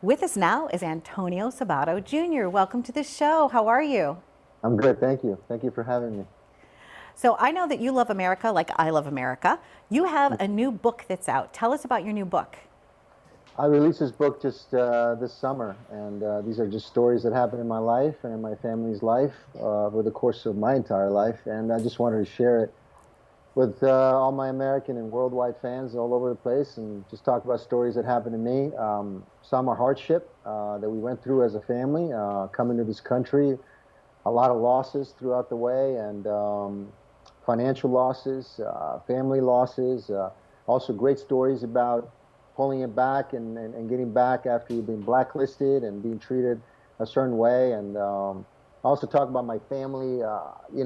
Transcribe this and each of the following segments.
With us now is Antonio Sabato Jr. Welcome to the show. How are you? I'm good, thank you. Thank you for having me. So I know that you love America like I love America. You have a new book that's out. Tell us about your new book. I released this book just this summer, and these are just stories that happened in my life and in my family's life over the course of my entire life. And I just wanted to share it with all my American and worldwide fans all over the place, and just talk about stories that happened to me. Some are hardship that we went through as a family coming to this country, a lot of losses throughout the way, and financial losses, family losses, also great stories about pulling it back and getting back after you've been blacklisted and being treated a certain way. And I also talk about my family,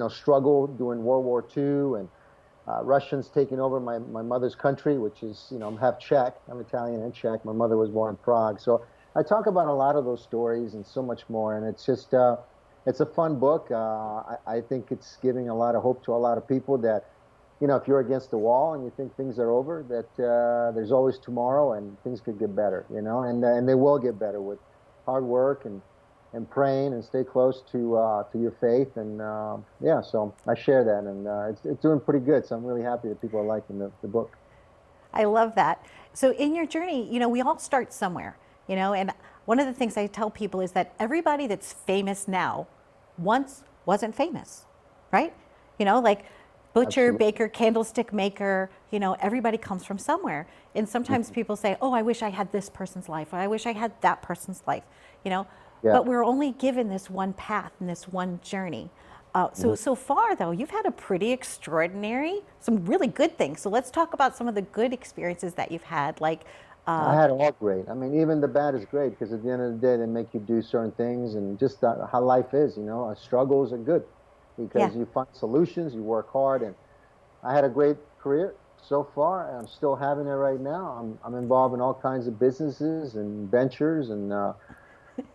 struggle during World War II and Russians taking over my mother's country, which is, I'm half Czech. I'm Italian and Czech. My mother was born in Prague. So I talk about a lot of those stories and so much more. And it's just, it's a fun book. I think it's giving a lot of hope to a lot of people that, if you're against the wall and you think things are over, that there's always tomorrow and things could get better, and they will get better with hard work and praying and stay close to your faith. And yeah, so I share that, and it's doing pretty good. So I'm really happy that people are liking the book. I love that. So in your journey, we all start somewhere, and one of the things I tell people is that everybody that's famous now once wasn't famous, right? Like butcher, Absolutely. baker, candlestick maker, everybody comes from somewhere. And sometimes Mhm. people say, oh, I wish I had this person's life, or I wish I had that person's life, Yeah. but we're only given this one path and this one journey. So, Mhm. so far though, you've had a pretty extraordinary, some really good things. So let's talk about some of the good experiences that you've had, like, I uh, had all great. I mean, even the bad is great because at the end of the day, they make you do certain things, and just how life is. Struggles are good yeah. because you find solutions, you work hard, and I had a great career so far. I'm still having it right now. I'm involved in all kinds of businesses and ventures, and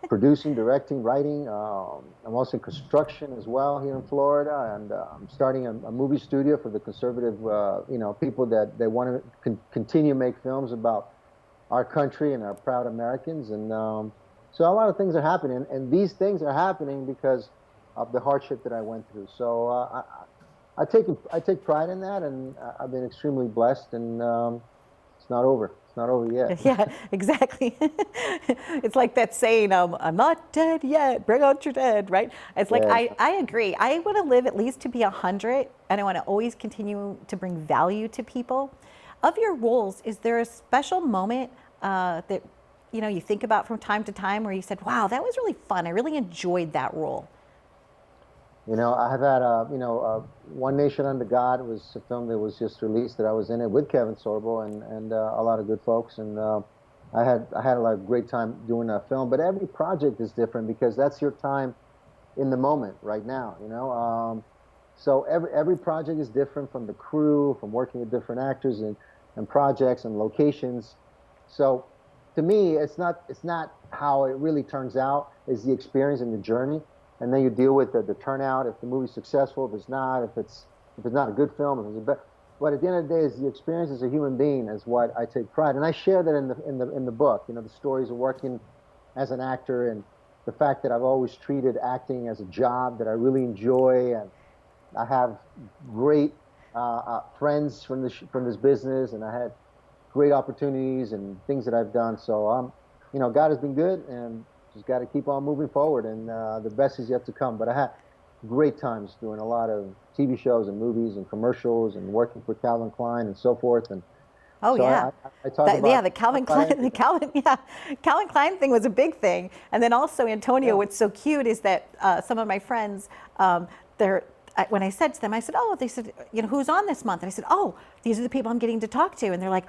producing, directing, writing. I'm also in construction as well here in Florida, and I'm starting a movie studio for the conservative, people that they want to continue to make films about our country and our proud Americans. And so a lot of things are happening, and these things are happening because of the hardship that I went through. So I take pride in that, and I've been extremely blessed. And it's not over. It's not over yet. Yeah, exactly. It's like that saying, I'm not dead yet, bring out your dead, right? It's like, Yeah. I agree. I want to live at least to be 100, and I want to always continue to bring value to people. Of your roles, is there a special moment that, you think about from time to time where you said, wow, that was really fun. I really enjoyed that role. I have had One Nation Under God was a film that was just released that I was in it with Kevin Sorbo and a lot of good folks, and I had a lot of great time doing that film. But every project is different because that's your time in the moment right now. So every project is different, from the crew, from working with different actors and projects and locations. So to me, it's not how it really turns out. It's the experience and the journey, and then you deal with the turnout. If the movie's successful, if it's not, if it's not a good film, if it's a bad. But at the end of the day, is the experience as a human being is what I take pride, and I share that in the book. The stories of working as an actor, and the fact that I've always treated acting as a job that I really enjoy, and I have great friends from this business, and I had great opportunities and things that I've done. So God has been good, and just got to keep on moving forward, and the best is yet to come. But I had great times doing a lot of TV shows and movies and commercials and working for Calvin Klein and so forth. And Oh so yeah. I talk Yeah, about the Calvin Klein, everything. Calvin Klein thing was a big thing. And then also, Antonio, Yeah. what's so cute is that some of my friends, they're, when I said to them, I said, oh, they said, who's on this month? And I said, oh, these are the people I'm getting to talk to. And they're like,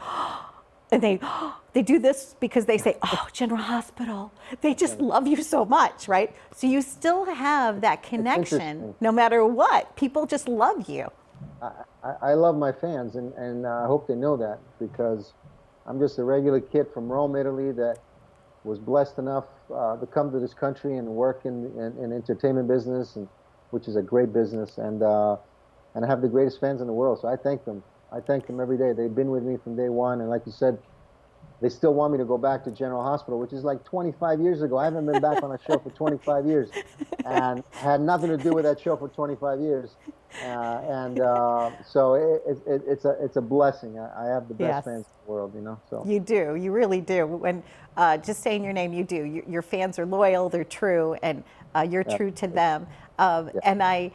and they do this because they say, oh, General Hospital. They just Yeah. love you so much, right? So you still have that It's connection interesting. no matter what. People just love you. I love my fans, and I hope they know that, because I'm just a regular kid from Rome, Italy, that was blessed enough to come to this country and work in entertainment business, and which is a great business, and I have the greatest fans in the world. So I thank them. I thank them every day. They've been with me from day one, and like you said, they still want me to go back to General Hospital, which is like 25 years ago. I haven't been back on a show for 25 years, and had nothing to do with that show for 25 years. So it's a blessing. I have the best Yes. fans in the world, you know. So You do. You really do. When just saying your name, you do. Your fans are loyal. They're true, and you're yeah, true to them. yeah. And I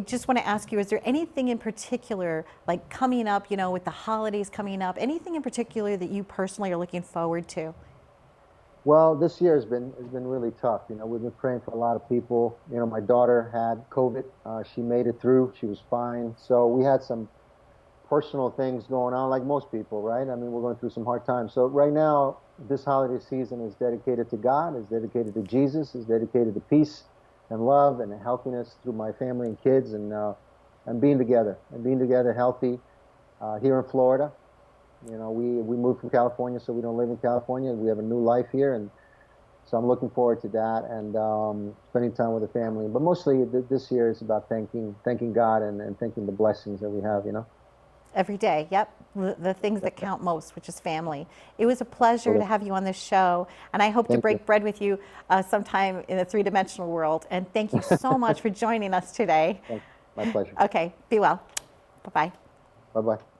just want to ask you: is there anything in particular, like coming up, with the holidays coming up, anything in particular that you personally are looking forward to? Well, this year has been really tough. You know, we've been praying for a lot of people. You know, my daughter had COVID. She made it through. She was fine. So we had some personal things going on, like most people, right? I mean, we're going through some hard times. So right now, this holiday season is dedicated to God, is dedicated to Jesus, is dedicated to peace and love and healthiness through my family and kids, and being together healthy here in Florida. You know, we moved from California, so we don't live in California. We have a new life here, and so I'm looking forward to that and spending time with the family. But mostly this year is about thanking God and thanking the blessings that we have. You know. Every day, yep. The things that count most, which is family. It was a pleasure to So have you on this show, and I hope to thank you. break bread with you sometime in the three-dimensional world. And thank you so much for joining us today. Thank you. My pleasure. Okay, be well. Bye-bye. Bye bye.